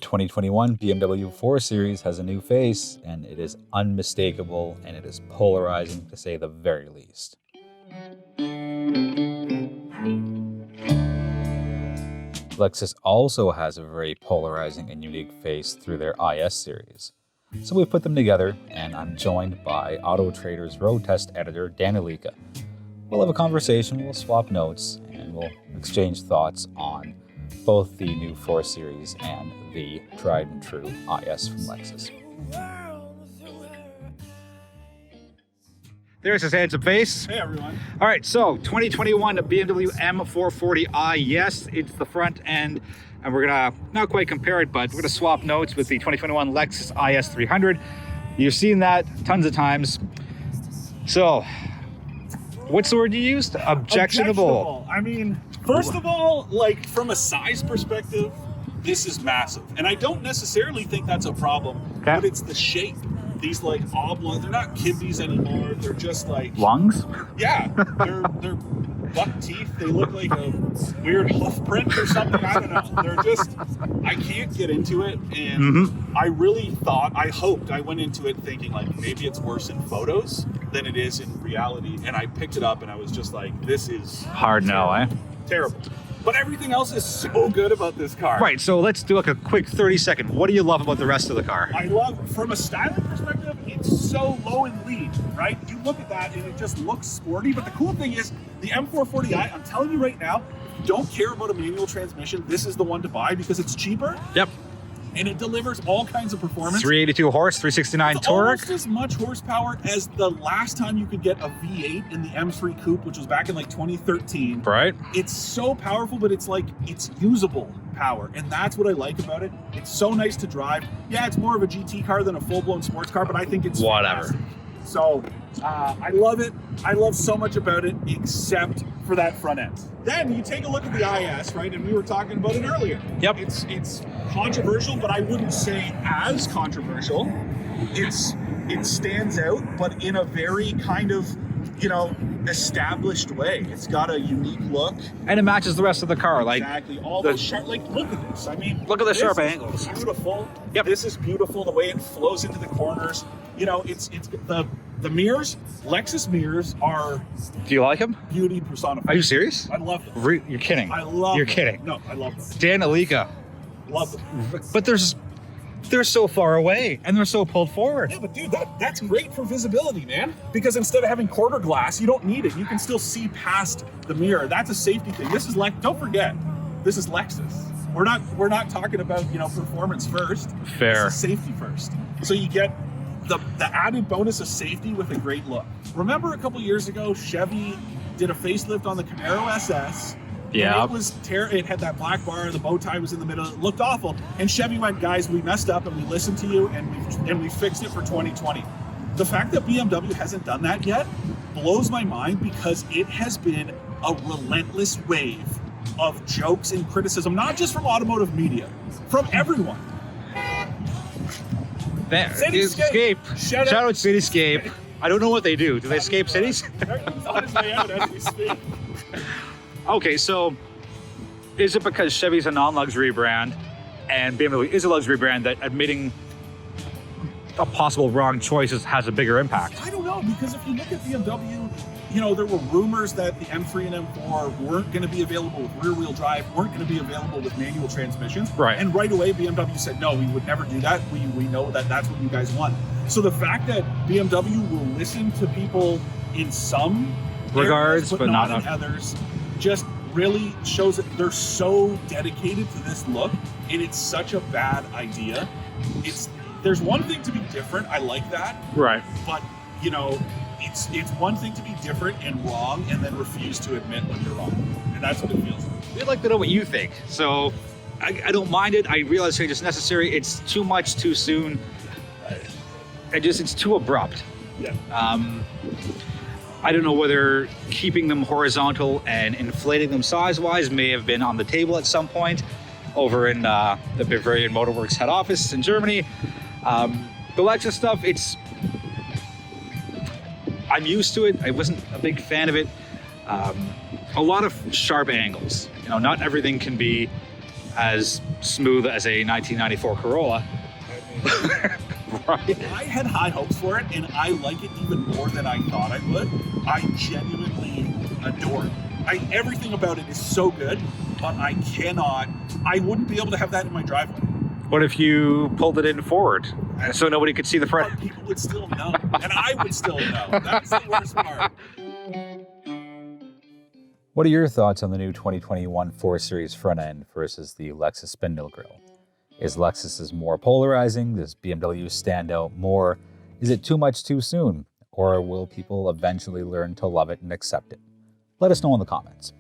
2021 BMW 4 Series has a new face, and it is unmistakable, and it is polarizing to say the very least. Lexus also has a very polarizing and unique face through their IS series. So we put them together, and I'm joined by Auto Trader's road test editor, Dan Ilika. We'll have a conversation, we'll swap notes, and we'll exchange thoughts on both the new 4 Series and the tried and true IS from Lexus. There's his handsome face. Hey everyone. All right, so 2021 BMW M440i. Yes, it's the front end, and we're gonna not quite compare it, but we're gonna swap notes with the 2021 Lexus IS 300. You've seen that tons of times. So, what's the word you used? Objectionable. I mean, first of all, like from a size perspective, this is massive. And I don't necessarily think that's a problem, but it's the shape. These like oblong, they're not kidneys anymore. They're just like Lungs? Yeah, they're buck teeth. They look like a weird hoof print or something. I don't know. They're just, I can't get into it. And I really thought, I hoped, I went into it thinking like maybe it's worse in photos than it is in reality. And I picked it up and I was just like, this is hard no, eh? Terrible. But everything else is so good about this car. Right, so let's do like a quick 30-second. What do you love about the rest of the car? I love, from a styling perspective, it's so low and lean, right? You look at that and it just looks sporty, but the cool thing is, the M440i, I'm telling you right now, if you don't care about a manual transmission, this is the one to buy because it's cheaper. Yep. And it delivers all kinds of performance. 382 horse, 369 it's torque. Almost as much horsepower as the last time you could get a V8 in the M3 Coupe, which was back in like 2013. Right. It's so powerful, but it's like, it's usable power. And that's what I like about it. It's so nice to drive. Yeah, it's more of a GT car than a full-blown sports car, but I think it's whatever. Fantastic. So I love it. I love so much about it, except for that front end. Then you take a look at the IS, right? And we were talking about it earlier. Yep. It's controversial, but I wouldn't say as controversial. It stands out, but in a very kind of, you know, established way. It's got a unique look. And it matches the rest of the car. Like exactly. All those sharp, like, look at this. I mean, look at the sharp angles. Beautiful. Yep. This is beautiful. The way it flows into the corners. You know, it's the mirrors. Lexus mirrors are. Do you like them? Beauty personified. Are you serious? I love them. You're kidding. I love You're them. kidding. No, I love them. Dan Ilika. Love them. But they're so far away and they're so pulled forward. Yeah, but dude, that's great for visibility, man. Because instead of having quarter glass, you don't need it. You can still see past the mirror. That's a safety thing. This is don't forget, this is Lexus. We're not talking about, you know, performance first. Fair. This is safety first. So you get the added bonus of safety with a great look. Remember a couple years ago, Chevy did a facelift on the Camaro SS. Yeah. It was it had that black bar, the bow tie was in the middle, it looked awful. And Chevy went, guys, we messed up and we listened to you and we fixed it for 2020. The fact that BMW hasn't done that yet blows my mind because it has been a relentless wave of jokes and criticism, not just from automotive media, from everyone. Cityscape. Shout out Cityscape. I don't know what they do. Do they escape cities? He's on his way out as we speak. Okay, so is it because Chevy's a non-luxury brand and BMW is a luxury brand that admitting a possible wrong choices has a bigger impact? I don't know, because if you look at BMW, you know, there were rumors that the M3 and M4 weren't going to be available with rear-wheel drive, weren't going to be available with manual transmissions. Right. And right away, BMW said, no, we would never do that. We know that that's what you guys want. So the fact that BMW will listen to people in some regards, areas, but not in others, just really shows that they're so dedicated to this look, and it's such a bad idea. There's one thing to be different, I like that. Right. But, you know, it's one thing to be different and wrong and then refuse to admit when you're wrong. And that's what it feels like. We'd like to know what you think. So I don't mind it. I realize change is necessary. It's too much too soon. It's too abrupt. Yeah. I don't know whether keeping them horizontal and inflating them size-wise may have been on the table at some point over in the Bavarian Motorworks head office in Germany. The Lexus stuff, I'm used to it. I wasn't a big fan of it. A lot of sharp angles. You know, not everything can be as smooth as a 1994 Corolla. Right? I had high hopes for it, and I like it even more than I thought I would. I genuinely adore it. Everything about it is so good, but I wouldn't be able to have that in my driveway. What if you pulled it in forward so nobody could see the front? But people would still know, and I would still know. That's the worst part. What are your thoughts on the new 2021 4 Series front end versus the Lexus spindle grille? Is Lexus's more polarizing? Does BMW stand out more? Is it too much too soon? Or will people eventually learn to love it and accept it? Let us know in the comments.